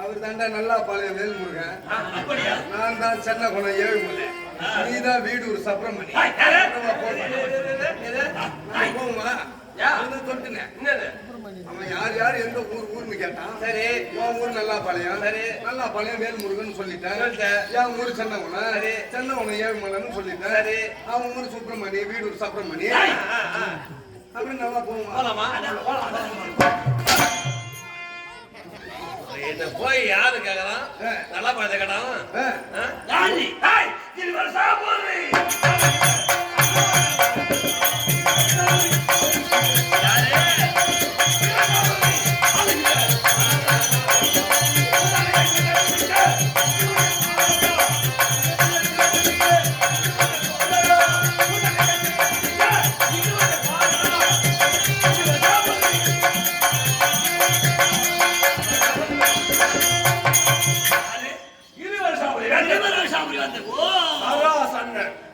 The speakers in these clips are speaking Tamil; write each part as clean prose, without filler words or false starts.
அவர் தாண்டா நல்லா பழைய வேல்முருகன். நான் தான் சென்னை குணம் ஏழுமலை. நீதான் வீடூர் சப்ரமணி. போகுமா அவன் யார் யார் எந்த ஊர்னு கேட்டான். சரி உன் ஊர் நல்லா பழையம். சரி நல்லா பழையம் வேல்முருகன் சொல்லிட்டேன். என் ஊர் சென்னை குணம். சென்னை குணம் ஏழுமலைன்னு சொல்லிட்டேன். சரி அவன் ஊர் சுப்பிரமணி வீடூர் சப்ரமணி அப்படின்னு நல்லா போகுமா? என்ன போய் யாரு கேக்குறான்? நல்லா பார்த்த கேட்டான்.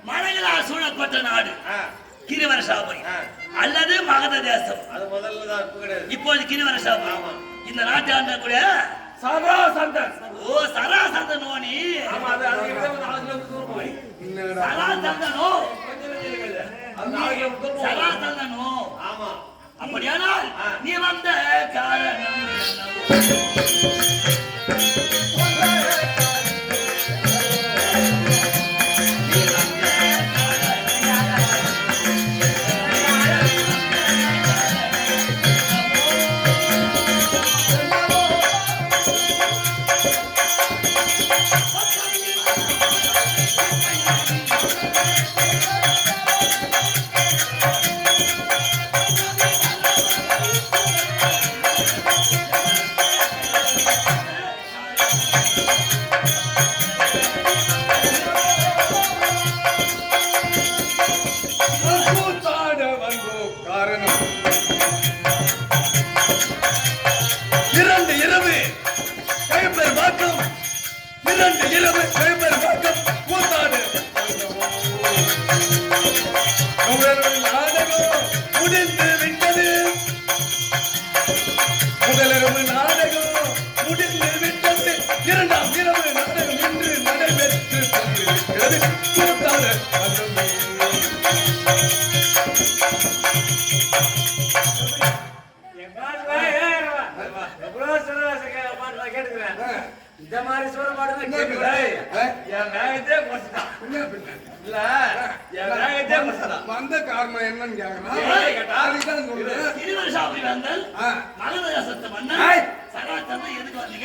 மலைகளால் சூழப்பட்ட நாடு கிரிவரசாபுரி அல்லது மகத தேசம். அது முதல்ல இப்போது கிரிவரசாபுரி. இந்த நாட்டை ஆண்டக்கூடிய சராசந்தன். ஓ சராசந்தனோ நீ? சராசந்தனோ சராசந்தனோ? ஆமா. அப்படியானால் நீ வந்த காரணம் இந்த மாதிரி சொல்ல மாட்டேன். வந்த காரணம் என்னன்னு கேக்குறான்.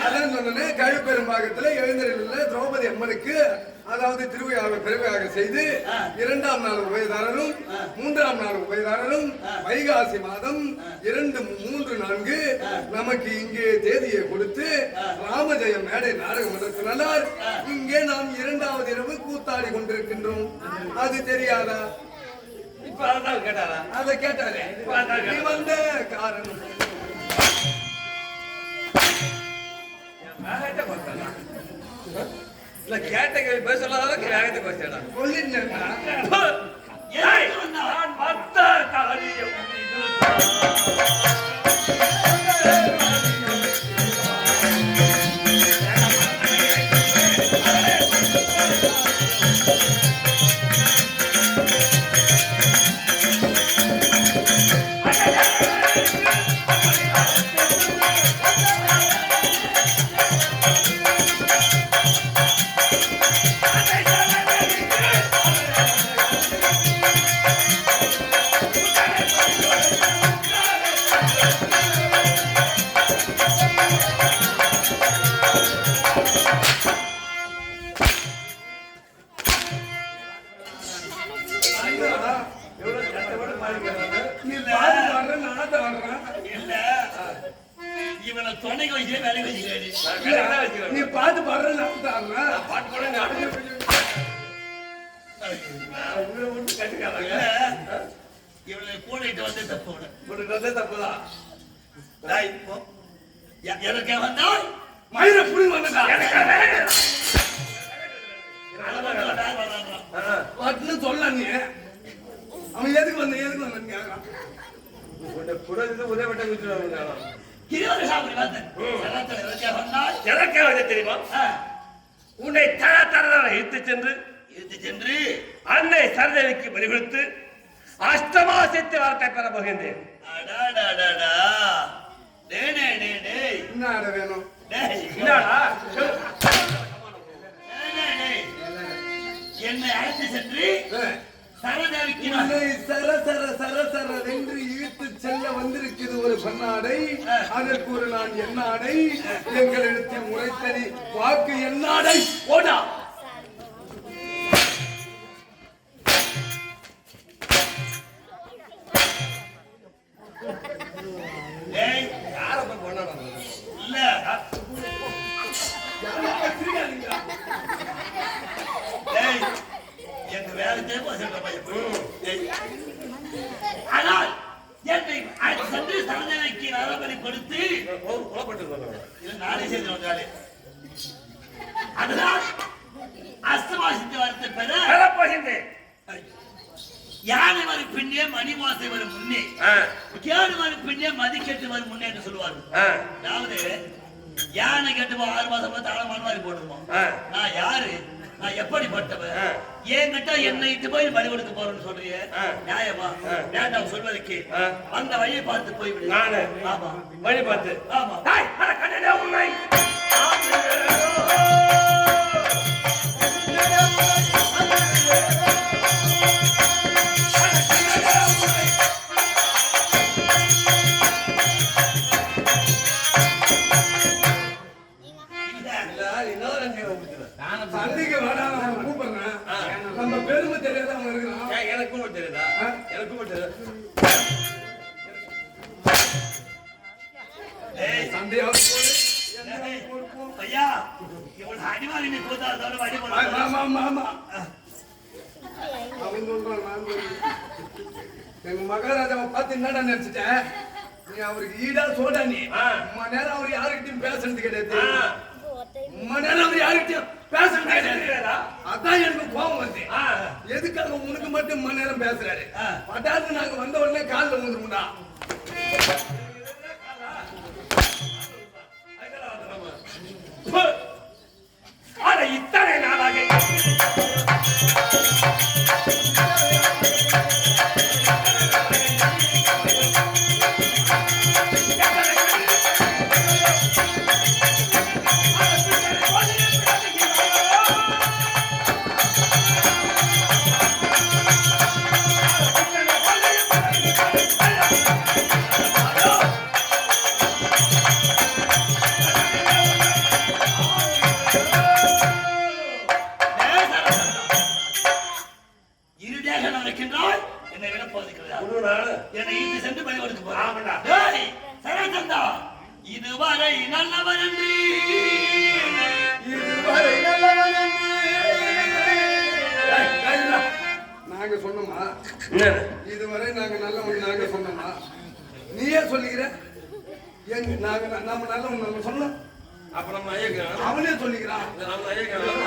அதான் சொன்னேன். கழுப்பெரும்பாகத்துல எழுந்தருளுள்ள திரௌபதி அம்மனுக்கு அதாவது திருவிழாவை பெருமையாக செய்து 2ஆம் நாள் உபயதாரரும் 3ஆம் நாள் உபயதாரரும் வைகாசி மாதம் 2, 3, 4 நமக்கு இங்கே தேதியை கொடுத்து ராமஜெயம் மேடை நாடகம் நடத்தினார். இங்கே நாம் 2வது இரவு கூத்தாடி கொண்டிருக்கின்றோம். அது தெரியாதா? இப்ப அதான் கேட்டாரா? அதை கேட்டாரே. நீ வந்த காரணம் இல்ல கேட்ட கேள்வி பேச சொல்லாத வேகத்தை பேசடா. சொல்லிட்டேன். நான் மத்த காரியம் துணைக்கு வச்சு வேலைக்கு வச்சுக்கிறேன் நான் வேலைக்கு தான் வச்சுக்கிறேன். நீ பாட்டு பாடுற நான் நான் பாட்டு போட நீ அடுத்து நான் உங்களை மட்டும் கட்டுக்காதாங்க. இவளை கூடையிட்டு வந்து தப்பு விட உங்களுக்கு வந்தே தப்புதான். இப்போ எனக்கே வந்தால் மயிர புடி வந்தா பாட்டுன்னு சொல்ல நீ அவன் எதுக்கு வந்தேன்னு கேக்குறான். ஒரே வட்டம் குடிச்சிருவாங்க. இருபது சாப்பிடு பார்த்தேன் எனக்கே வந்தால் எனக்கே வந்து தெரியுமா? உன்னை தர தரதாக இழுத்து சென்று அன்னை சரதேவிக்கு பலி கொடுத்து அஷ்டமாசித்து வார்த்தை பெற போகின்றேன். என்ன வேணும் என்னடா? என்னை அழைத்து சென்று சரதேவிக்கு உன்னை சர சர சர சர வென்று இழுத்து செல்ல வந்திருக்கிறது ஒரு பன்னாடை. அதற்கு ஒரு நான் என்னாடை எங்களிடத்தில் உரைத்தனி வாக்கு என்னாடை ஓடா. யாரை போய் கொண்டாடுறாங்க? இல்ல எங்க வேலைக்கே ஆனால் என்னை சென்று சரதேவிக்கு நரபலி கொடுத்து இது நாளை செய்து வந்தாலே அதனால் அஸ்தமாசித்து வார்த்தை பெற போகின்றேன். யானை வரும் பின்னே மணி மாசை வரும் முன்னே கேடு வரும் பின்னே மதிக்கெட்டு வரும் முன்னே என்று சொல்லுவார்கள். அதாவது யானை கட்டுமா 6 மாசமா தாளமான மாதிரி போடுவோம். நான் யாரு, நான் எப்படிப்பட்டவன், என்கிட்ட என்னை இட்டு போய் பலி கொடுக்க போறேன்னு சொல்றீங்க நியாயமா? வேண்டாம் சொல்வதற்கு அந்த வழியை பார்த்து போய்விடு. நானு ஆமா வழி பார்த்து ஆமா உண்மை சண்டைக்கு வேடாம அவன் கூப்பிடுறேன். நம்ம பெருமை தெரியாத அவன் இருக்கிறான். எனக்கும் தெரியுதா? எனக்கும் தெரியுது. சண்டையாவது போடு. ஐயா இவன் அடிவாளி நீ போதா அதோட வழி ஆமா அவன் சொல்றான் நான் சொல்றேன். எங்க மகாராஜாவை பார்த்து என்னடா நினைச்சிட்டேன் நீ அவருக்கு ஈடா சோடா நீ உம்மா நேரம் அவர் யாருக்கிட்டையும் பேசுறது கிடையாது. உம்மா நேரம் அவர் யாருக்கிட்டையும் பேசுறது கிடையாது. அதான் எனக்கு கோபம் வந்து எதுக்காக உனக்கு மட்டும் உம்மா நேரம் பேசுறாரு. பட்டாசு நாங்க வந்த உடனே காலில் வந்துருமுடா. இத்தனை நாளாக என்னை இட்டு சென்று பலி கொடுக்க போறேன். சரதந்தா இதுவரை நல்லவன் என்று நாங்க சொன்னோமா? இதுவரை நாங்க நல்லவன் நாங்க சொன்னோமா? நீயே சொல்லிக்கிற நம்ம நல்லவன் நம்ம சொன்னோம். அப்புறம் ஐயக்கிறான் அவனே சொல்லிக்கிறான்.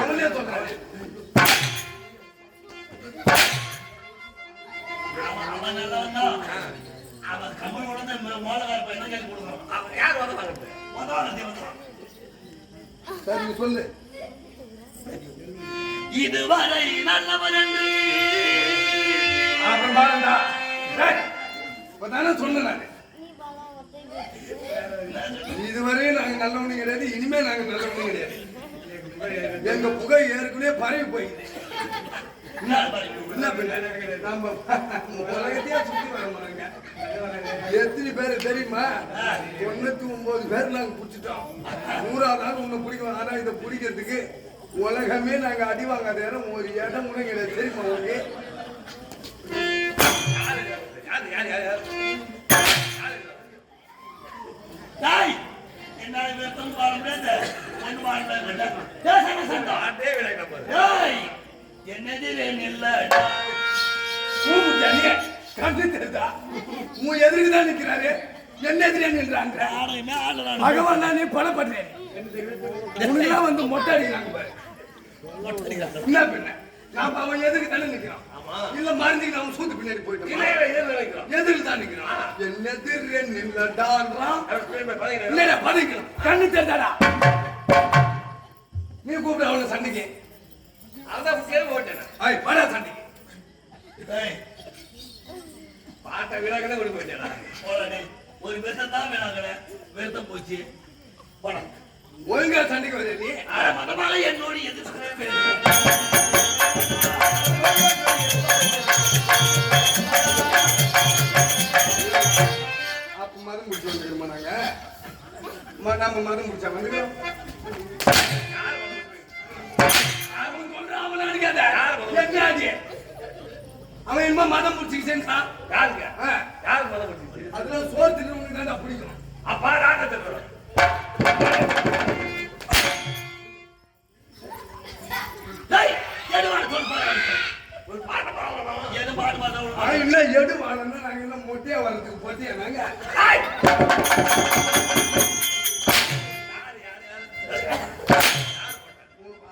அவனே சொல்றான். அவன் நல்லவன் தான். அவன் கமல் உடனே மோளகார பையன் கேட்டு கொடுக்குறான். அவன் யார் வந்து சரி சொல்லு. இதுவரை நல்லவன் என்று அப்புறம் பாருடா. இப்பதானே சொன்னேன் நானு. இதுவரை நாங்க நல்லவனு கிடையாது. இனிமே நாங்க நல்லவனு கிடையாது. எங்க புகை ஏற்கனவே பரவி போயிடுது. நம்ம உலகத்தையே சுத்தி வர மாட்டாங்க. எத்தனை பேரு தெரியுமா? 99 பேர் நாங்க பிடிச்சிட்டோம். 100ஆவது நாள் உன்னை பிடிக்கும். ஆனா இதை பிடிக்கிறதுக்கு உலகமே நாங்க அடி வாங்காத இடம் ஒரு இடம் கூட கிடையாது. தெரியுமா உங்களுக்கு? விரதம் பாட முடியாது ஒண்ணு பாட முடியாது பாட்டே விளக்கம் பாரு. ஏய் என்னெதிரே நில்லடா கண்டு தெரியுதா உன் எதிர்க்கு தான் நிக்கிறாரு என்ன எதிரே நின்றாங்க ஆடுமே ஆடுறான் பகவான் நானே பலப்படுறேன் உனக்குலாம் வந்து மொட்டை அடிக்கிறாங்க பாரு என்ன பின்ன நான் அவன் எதுக்கு தானே நிக்கிறான் இல்ல மருந்துக்கு அவன் சூத்து பின்னாடி போயிட்டு இலையில எதிர்ல வைக்கிறோம். எதிர்க்கு தான் நிக்கிறான் என்ன எதிரே நில்லடான்றான் அவர் ஸ்கிரீன் மேல பாத்தீங்களா? இல்லடா பதைக்கலாம் கண்ணு தெரிந்தாடா நீ கூப்பிட அவனை சண்டைக்கு அதான் முக்கியம் ஓட்டேன். ஐய் படா சண்டைக்கு ஏய் பாட்டை விளக்கத்தை கொண்டு போயிட்டேனா? போடா ஒரு விரதம் தான் வேணாங்கற விரதம் போச்சு போடா ஒழுங்கா சண்டைக்கு வர நீ ஆனா மதமாக என்னோட எதிர்த்து அப்ப மதம் முடிச்சு வந்துருமா நாங்க நம்ம மதம் முடிச்சா வந்துக்கிறோம் அவன் சொல்றான் அவன் அடிக்காத என்ன ஆச்சு அவன் என்னமோ மதம் முடிச்சுக்கிச்சேன்னா யாருங்க? யாரு முதல்ல முடிச்சிச்சு? அதெல்லாம் சோறு தின்னு தான் பிடிக்கணும் அப்பா ராகத்தை தரும். டேய் எடுவாட சொல் பாரு ஒரு பாட்டை பாடலாமா? எது பாடு பாடு அவன் இல்ல எடு வாழன்னா நாங்க என்ன மொட்டையா வர்றதுக்கு போட்டியா நாங்க ஏய்!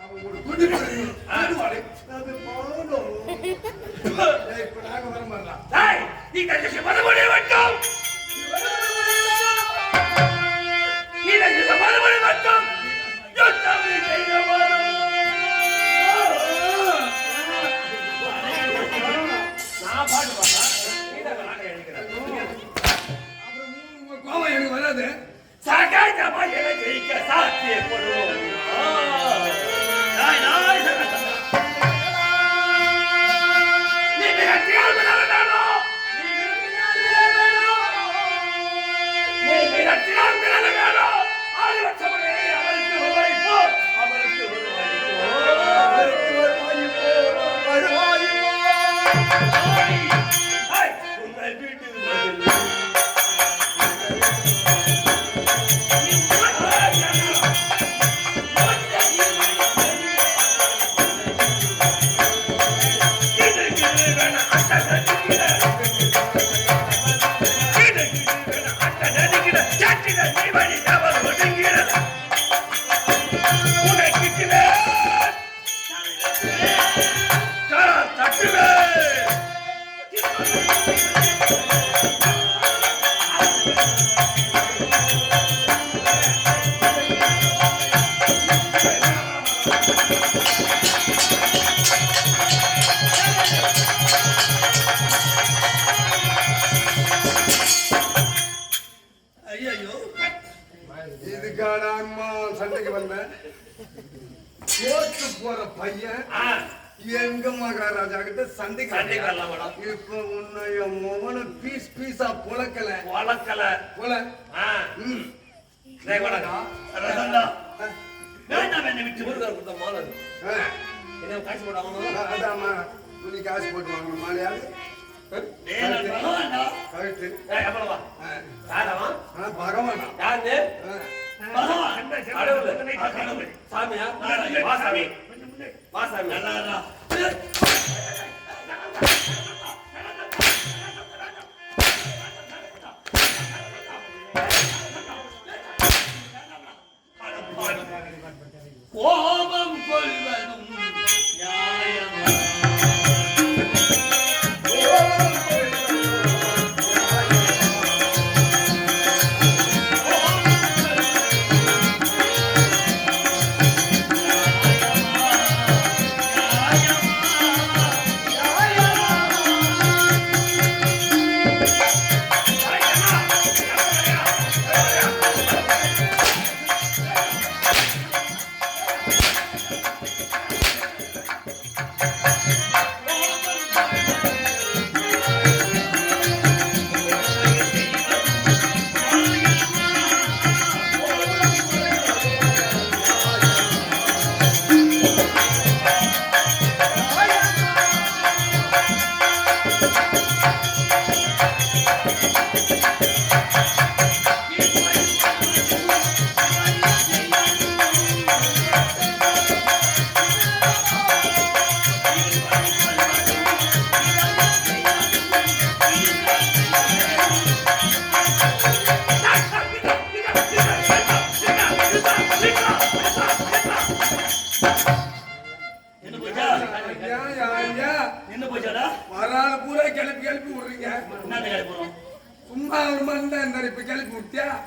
அவன் ஒரு குடி பண்ணணும் எடு வாழை அது போதும் இப்ப நாங்க வர மாட்டோம் ஏய்! நீ தங்கச்சி மதமொழி மட்டும் நீ தங்கச்சி மதமொழி மட்டும் யுத்தம் நீ செய்ய வரும். நான் பாட்டு பாடுறேன். நீ தான் நாடகம் எழுதிக்கிற. அப்புறம் உங்க கோவம் எனக்கு வராது சகஜமா என ஜெயிக்க சாத்தியப்படும். டேய் டேய் சகஜமா நீ மிரட்டியால் மிரளவேணும். நீ மிரட்டியால் மிரளவேணும். ஆதிபட்சமனே அவருக்கு ஒரு வாய்ப்பு. அவருக்கு ஒரு வாய்ப்பு. ஏய், உன்னை வீட்டுக்கு வந்து ஐயோ இதுக்கான அம்மா சண்டைக்கு வந்தேன் தோத்து போற பையன் எங்க மகாராஜா கிட்ட சண்டைக்கு சண்டைக்கு வரலாம் மேடம். இப்ப உன்னை என் மகனை பீஸ் பீஸா புழக்கல வளர்க்கல. போல ம் டேய், வாடா. ரசண்டா வேண்டாம் என்னை விட்டு ஊருக்கார கொடுத்த மாலை அது. ஆ, என்ன காசு போட வாங்கணும்? அதாம்மா துணி காசு போட்டு வாங்க மாலையாவது டேய் நான் பகவான்டா கரெக்டு ஏய், அப்புறம் வா. யாரவா? பகவானா யாரு? பகவான் கடவுள். சாமியா? வா சாமி. வா சாமி. நல்லாடா கோபம் கொள்வதும் நியாயமா நியாயமா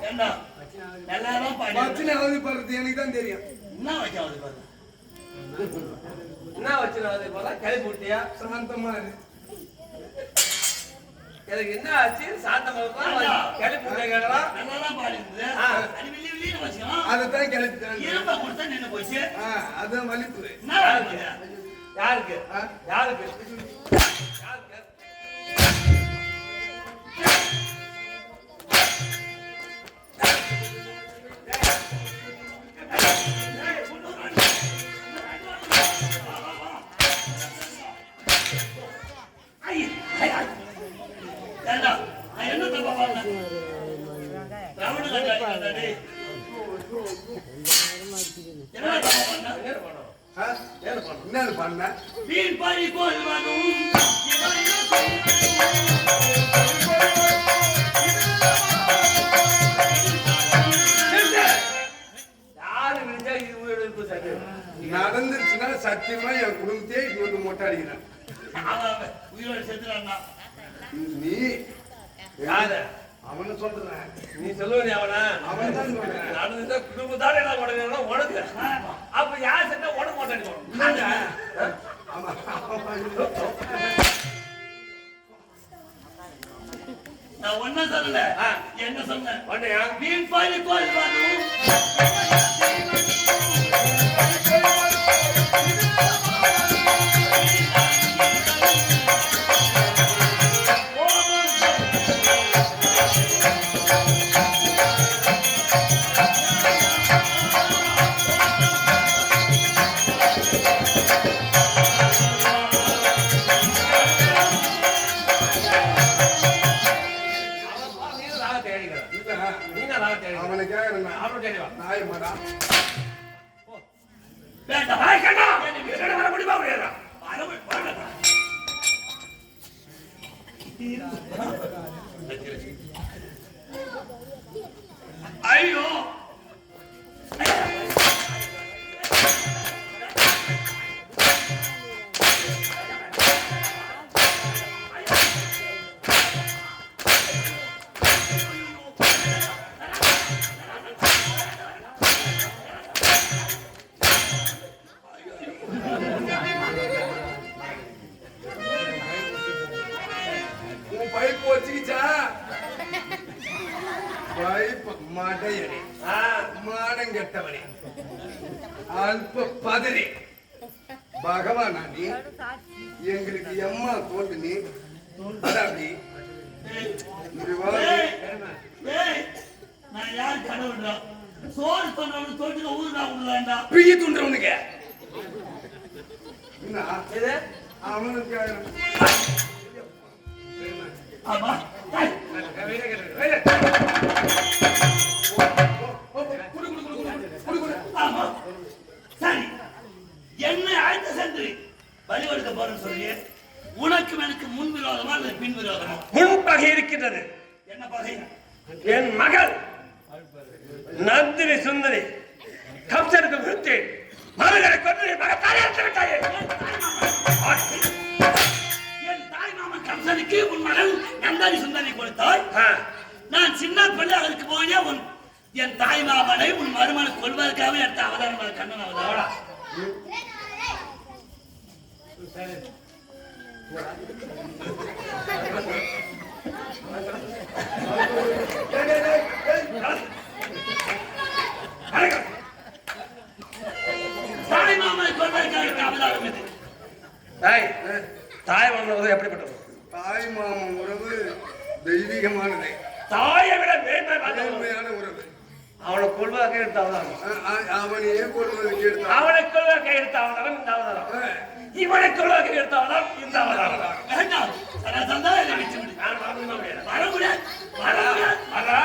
ஏண்டா எல்லாரும் பாடி பிரச்சனை அவதிப்படுறது எனக்கு தான் தெரியும். என்ன வச்சாவது பாரு என்ன வச்சிருக்காது போல கிளப்பி விட்டியா? சாந்தமா இரு. எனக்கு என்ன ஆச்சு? சாந்தமா கிளப்பி விட்டா கேட்கலாம். நல்லாதான் பாடி இருந்தது. அது வெளியே வெளியே வச்சுக்கலாம். அதைத்தான் கிளப்பிட்டாங்க. இரும்பா கொடுத்தா நின்று போச்சு. அதான் வலிப்பு. என்ன யாருக்கு? யாருக்கு? யாருக்கு? என்ன தப்பா பாருங்க ரவுண்டு கட்டாடி என்ன தப்பா பண்ண என்ன பண்ண? வீண் பறி கொள்வதும் நடந்துருச்சுன்னா சத்தியமா என் குடும்பத்தையே இன்னொன்று மொட்டை அடிக்கிறேன். உயிரோடு செத்துறான்னா நீ யாரு? அவனை சொல்றேன். நீ சொல்லுவ அவனா? அவன் தான் சொல்றேன். நடந்துட்டா குடும்பத்தால என்ன உடனே உனக்கு அப்ப யார் செட்டா உடம்பு மாட்டாடி நான் ஒன்ன சொல்லல என்ன சொன்னேன் உடனே வீண் பறி கொள்வதும் அவனை கேட்கறேன். நாய் மாடா வர முடியுமா முடியாதா? ஐயோ பைப்பு வச்சுக்கிச்சா? பைப்பு மடையடி மானம் கெட்டவனே அல்ப பதறி பகவான் நீ எங்களுக்கு எம்மா தோண்டு நீ அப்படி நான் யார் கடவுள்டா சோறு பண்ணவனு தோட்டுல ஊருடா விடுறான்டா பிய துண்டுறவனுக்கு என்ன இது அவனுக்கு ஆமா ஆமா சரி என்ன ஆழ்த்த சென்று வழிவெடுக்க போறேன்னு சொல்லி உனக்கு எனக்கு முன் விரோதமா அல்லது பின் விரோதமா? முன் பகை இருக்கின்றது. என்ன பகை? என் மகள் நந்தினி சுந்தரி கம்சனுக்கு விருத்தி மகளை கொண்டு மகத்தாலே விட்டாயே. என் தாய் மாமன் கம்சனுக்கு உன் மகள் நந்தினி சுந்தரி கொடுத்தாய். நான் சின்ன பிள்ளை அதற்கு போனே உன் என் தாய் மாமனை உன் மருமனை கொள்வதற்காக எடுத்த அவதாரம் கண்ணன் அவதாரம். தாய் மாமனை கொள்வதற்காக எடுத்த அவதாரம் இது. தாய் மாமன் உறவு எப்படிப்பட்டது? தாய் மாமன் உறவு தெய்வீகமானது. தாயை விட மேன்மையான உறவு. அவனை கொள்வதற்கு எடுத்த அவதாரம். அவனையே கொள்வதற்கு எடுத்த அவனை கொள்வதற்கு எடுத்த அவதாரம் இந்த அவதாரம். இவனை கொள்வதற்கு எடுத்த அவதாரம் இந்த அவதாரம். வேண்டாம் சராசந்தா என்னை விட்டு விடு. நான் வர முடியாது. வர முடியாது. வர முடியாது. வரா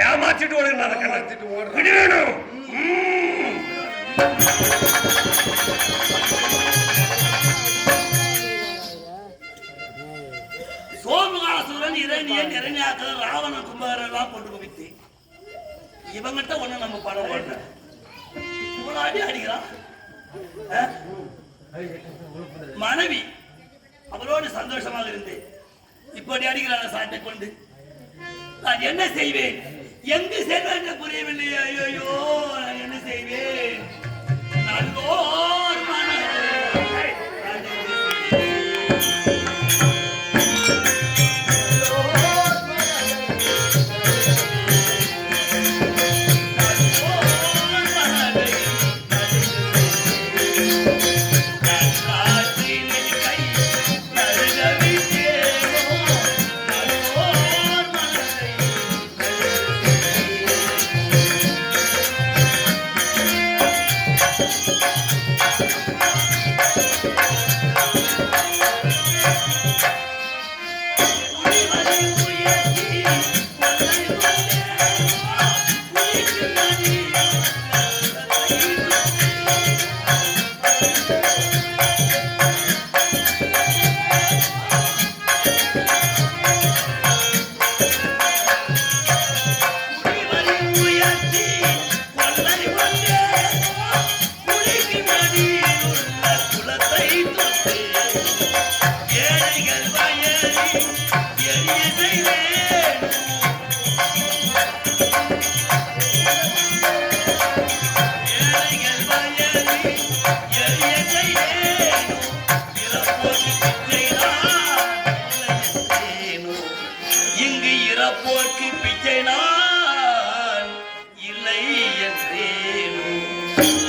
ஏமாற்றிட்டு ஓடுங்க. வேணும் சோமகாசுரன் இரணியன் இரணியாக்கள் ராவண கும்பகர் எல்லாம் கொண்டு குவித்து இவங்கிட்ட ஒண்ணு நம்ம பணம் ஓடுற இவ்வளவு அடி அடிக்கிறான். மனைவி அவரோடு சந்தோஷமாக இருந்தேன். இப்படி அடிக்கிறான சாட்டை கொண்டு நான் என்ன செய்வேன், எங்கு செல்வேன் என்று புரியவில்லை. ஐயோ நான் என்ன செய்வேன்? நல்லோர் மனதை போர்க்கு பிச்சை நான் இல்லை என்றேனோ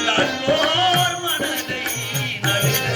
நல்லோர் மனதை நடுங்க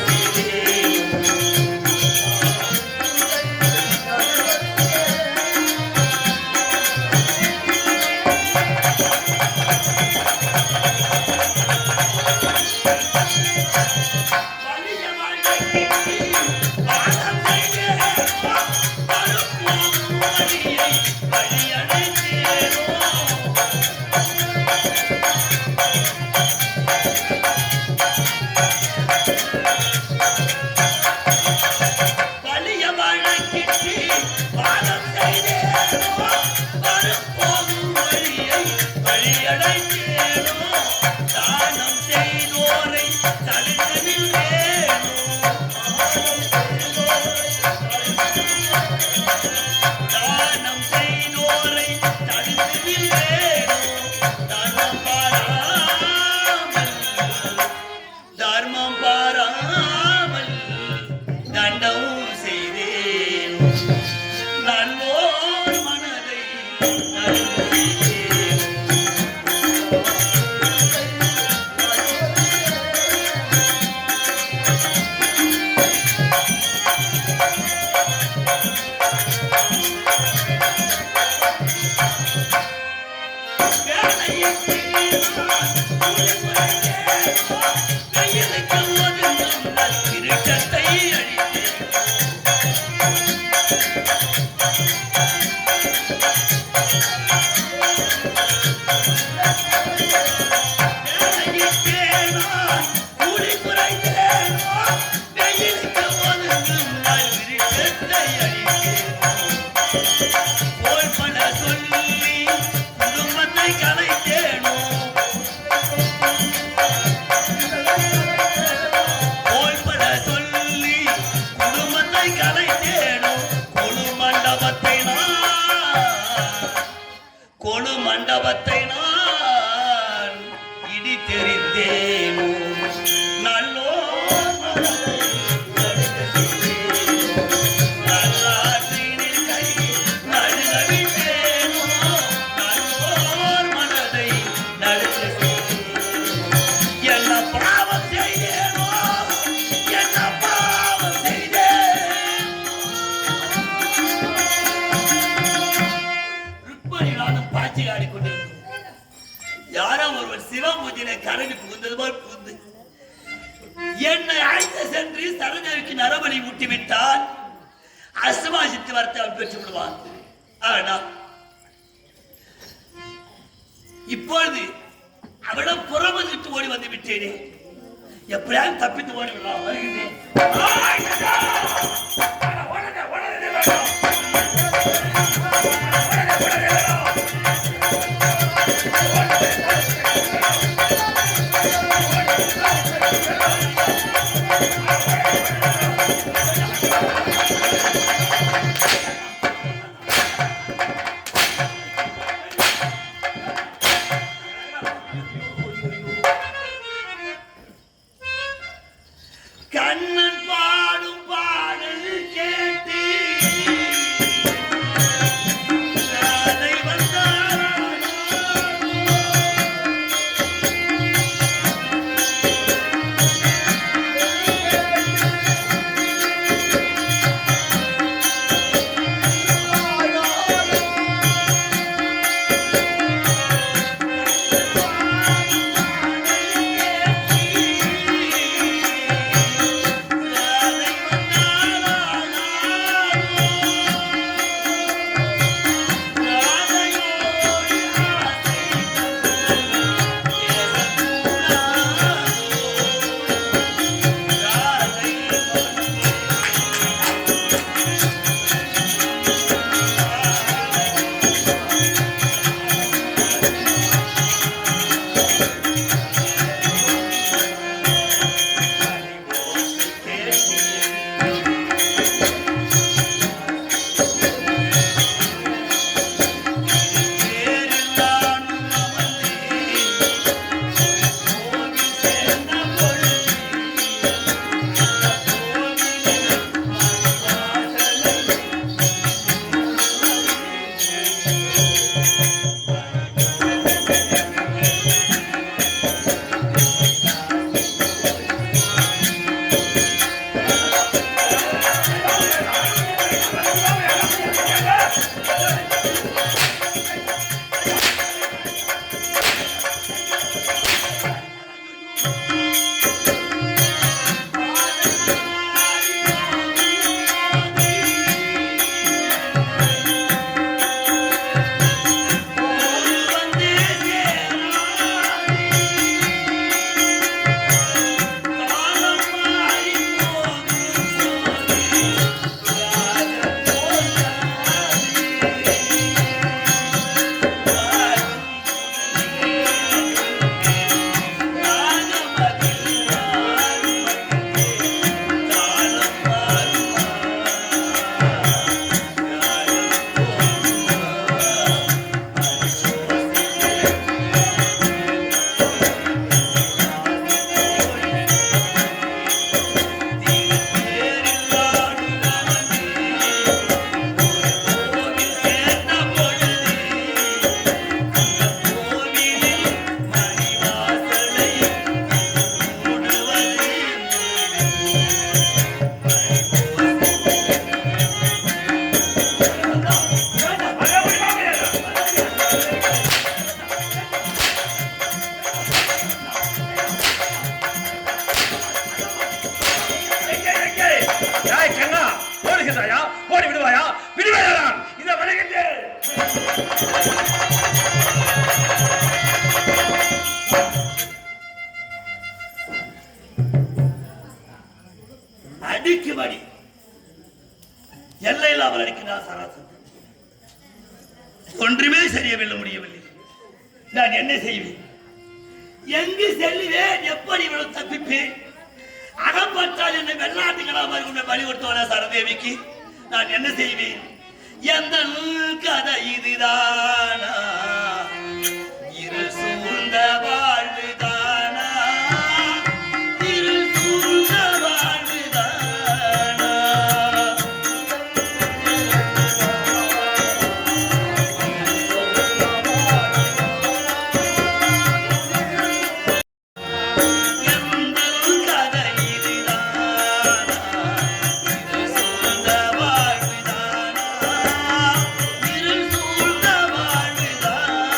செய்தேனோ. கொழு மண்டபத்தை நான் இடி தெரிந்தேனோ நல்லோ யாரோ ஒருவர் சிவபூஜையில கரடி புகுந்தது போல் புகுந்து என்னை அழைத்து சென்று சரஞ்சவிக்கு நரபலி ஊட்டிவிட்டால் அசுவாசித்து வரத்தை அவன் பெற்று விடுவான். ஆனா இப்பொழுது அவளிடம் புறமதிட்டு ஓடி வந்து விட்டேனே, எப்படியாவது தப்பித்து ஓடி விடலாம். வருகிறேன். கண்ணன் பாடும் பாடல் கேட்டு ராதை வந்தாளோ அடிக்கும்படி எல்லையில் அவர் அடிக்கிறார் சராசரி. ஒன்றுமே செய்யவில்லை, முடியவில்லை. நான் என்ன செய்வேன்? எங்கு செல்லுவேன்? எப்படி இவ்வளவு தப்பிப்பேன்? அகப்பட்டால் என்னை வெள்ளாட்டுக்கிறாமல் உன்னை வலியுறுத்துவான சரதேவிக்கு நான் என்ன செய்வேன்? எந்த கதை இதுதானா? இருள் சூழ்ந்த வாழ்வுதானா? இருள் சூழ்ந்த வாழ்வுதானா? எந்த கதை இதுதானா? இருள் சூழ்ந்த வாழ்வுதானா? இருள் சூழ்ந்த வாழ்வுதானா?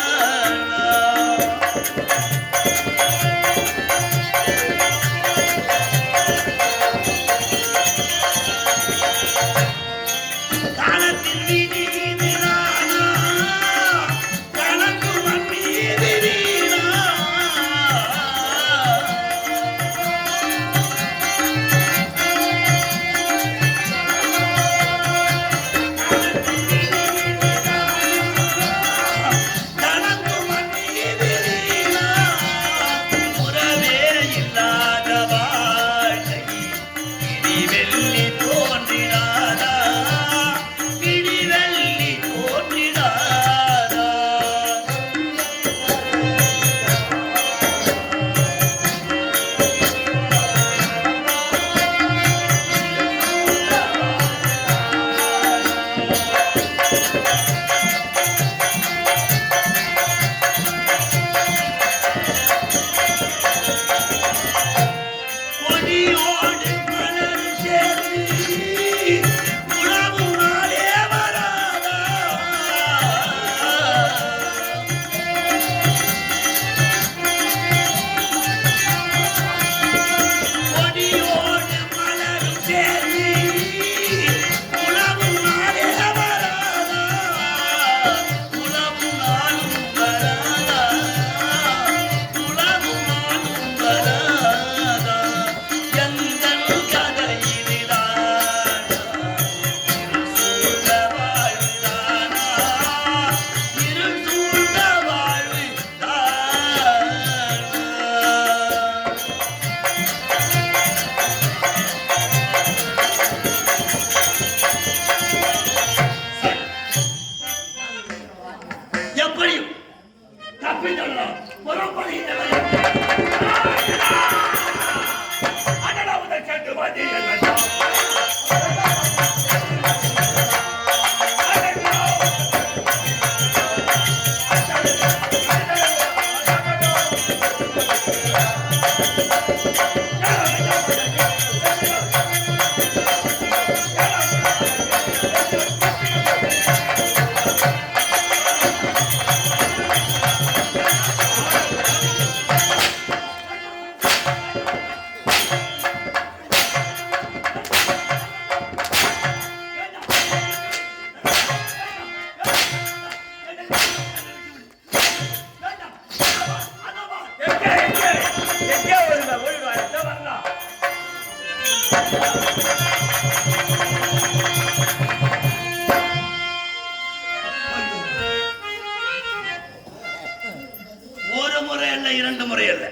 ஒரு முறை அல்ல, இரண்டு முறை அல்ல,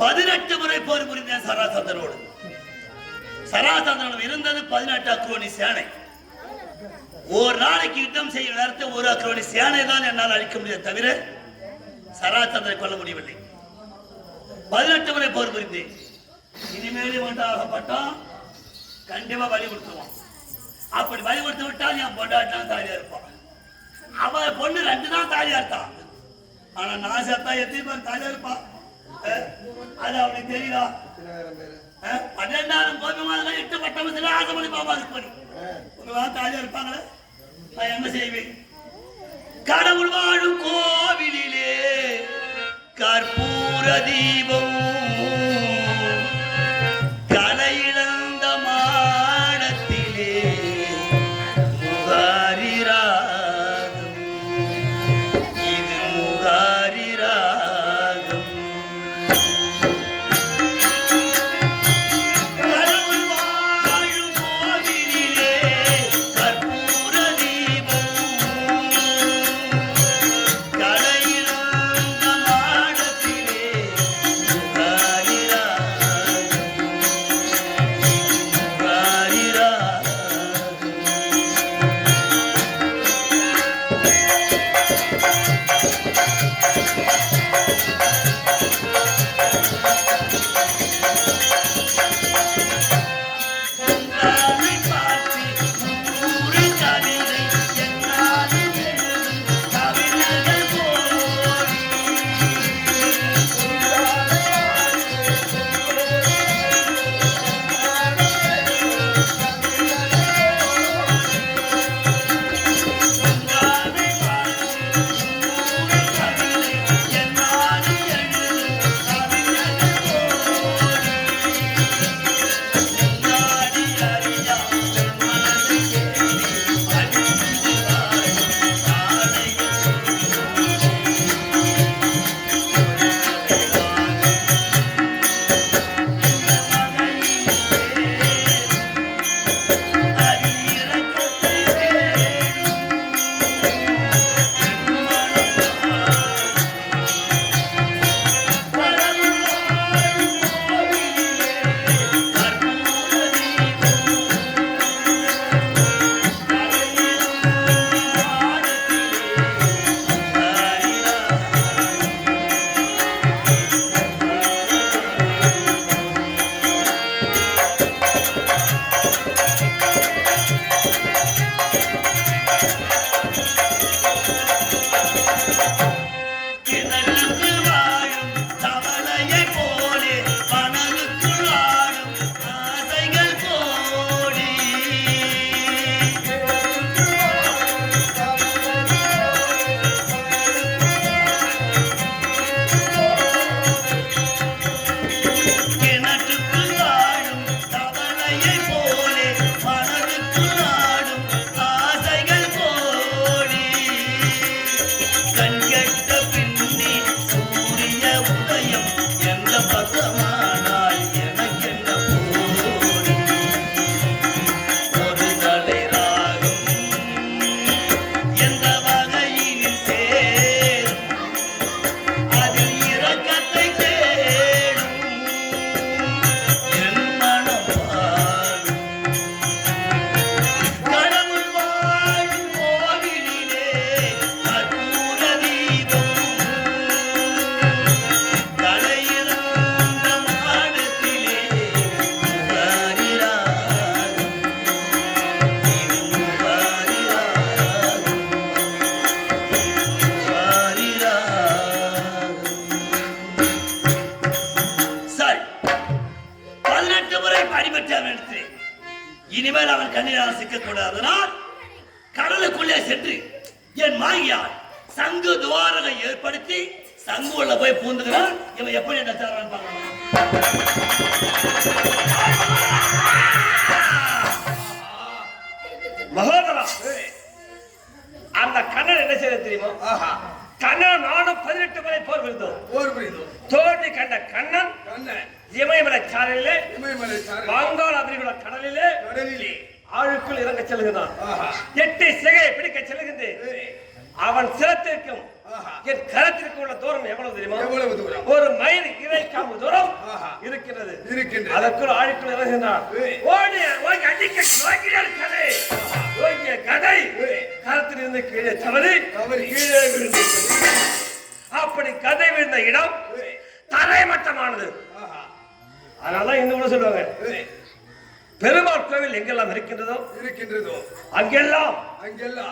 18 முறை போர் புரிந்த சராசந்தனோடு. சராசந்தனம் இருந்தது 18 அக்ரோனி சேனை. ஒரு நாளைக்கு யுத்தம் செய்ய நேரத்தை ஒரு அக்ரோனி சேனை தான் என்னால் அழிக்க முடியாது, தவிர சராசந்தனை கொல்ல முடியவில்லை. 18 முறை போர் புரிந்தேன். இனிமேல் ஆகப்பட்டான் கண்டிப்பா வழி கொடுத்துருவான். அப்படி வழி கொடுத்து விட்டால் என் பொண்டாட்டினா தாலியா இருப்பான். அவன் பொண்ணு 2 தான் தாலியா இருக்கான். ஆனா நான் சேர்த்தா எத்தனை பேர் தாலியா இருப்பான்? அது அவனுக்கு தெரியுதா? 12,000 கோபிமார்கள் 8 பட்டமத்தில் ஆசமணி பாபா இருப்பது தாலியா இருப்பாங்களே. நான் என்ன செய்வேன்? கடவுள் வாழும் கோவிலிலே கற்பூர தீபம், கலையிழந்த மாடத்திலே முகாரி ராகம், இது முகாரி ராகம். கடவுள் வாழும் கோவிலிலே கற்பூர தீபம், கலையிழந்த மாடத்திலே முகாரி 2 முறை அடிபட்டு அவன் எடுத்து இனிமேல் அவன் கண்ணினால் சிக்கக்கூடாது. அதனால் கடலுக்குள்ளே சென்று என் மாகியார் சங்கு துவாரகை ஏற்படுத்தி சங்கு உள்ள போய் பூந்துகிறான். இவன் எப்படி என்ன தரான்னு பார்க்கலாம். மகோதரா, அந்த கண்ணன் என்ன செய்ய தெரியுமா? கண்ணன் நானும் 18 முறை போர் புரிந்தோம். தோல்வி கண்ட கண்ணன் இமயமலை சாலையிலே வங்காள விரிகுடா கடலிலே ஆழுக்குள் இறங்க செல்கிறான். 8 சிகையை பிடிக்க செல்கின்றேன். அவன் சிரத்திற்கும் என் கரத்திற்கு உள்ள தூரம் எவ்வளவு தெரியுமா? ஒரு மைல் இறைக்காம தூரம் இருக்கின்றது. அதற்குள் ஆழுக்குள் இறங்குகிறான். கதை கரத்திலிருந்து கீழே தவறி கீழே விழுந்து, அப்படி கதை விழுந்த இடம் தரைமட்டமானது. அதனாலதான் இன்னும் சொல்லுவாங்க, பெருமாள் கோவில் எங்கெல்லாம் இருக்கின்றதோ அங்கெல்லாம்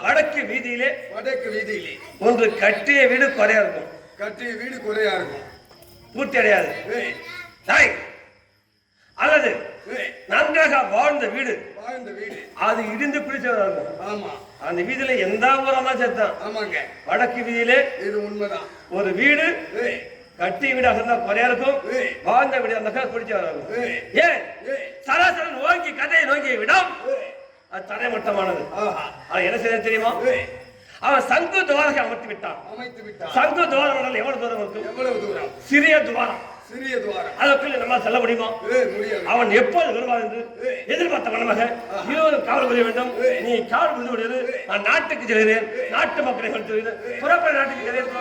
வடக்கு வீதியிலே ஒன்று கட்டிய வீடு குறையா இருக்கும், பூர்த்தி அடையாது. அல்லது நன்றாக வாழ்ந்த வீடு அது இடிந்து குளிச்சதா இருக்கும். அந்த வீதியில எந்த ஊரா சேர்த்தான். வடக்கு வீதியிலே இது உண்மைதான். ஒரு வீடு கட்டி வீடாக இருந்தா குறையா இருக்கும், வாழ்ந்த வீடு இருந்தா குளிச்சதா இருக்கும். ஏன் சராசரி நோக்கி கதையை நோக்கிய விடம் அது தரைமட்டமானது. என்ன செய்ய தெரியுமா? அவன் சங்கு துவாரத்தை அமைத்து விட்டான். சங்கு துவாரம் எவ்வளவு தூரம் இருக்கும்? சிறிய துவாரம். அதற்குள்ள நம்ம செல்ல முடியுமா? அவன் எப்போது வருவார் என்று எதிர்பார்த்த மனமாக இருவரும் காவல் புரிய வேண்டும். நீ காவல் புரிந்து விடுவது, நான் நாட்டுக்கு செல்கிறேன், நாட்டு மக்களை புறப்பட நாட்டுக்கு செல்கிறேன்.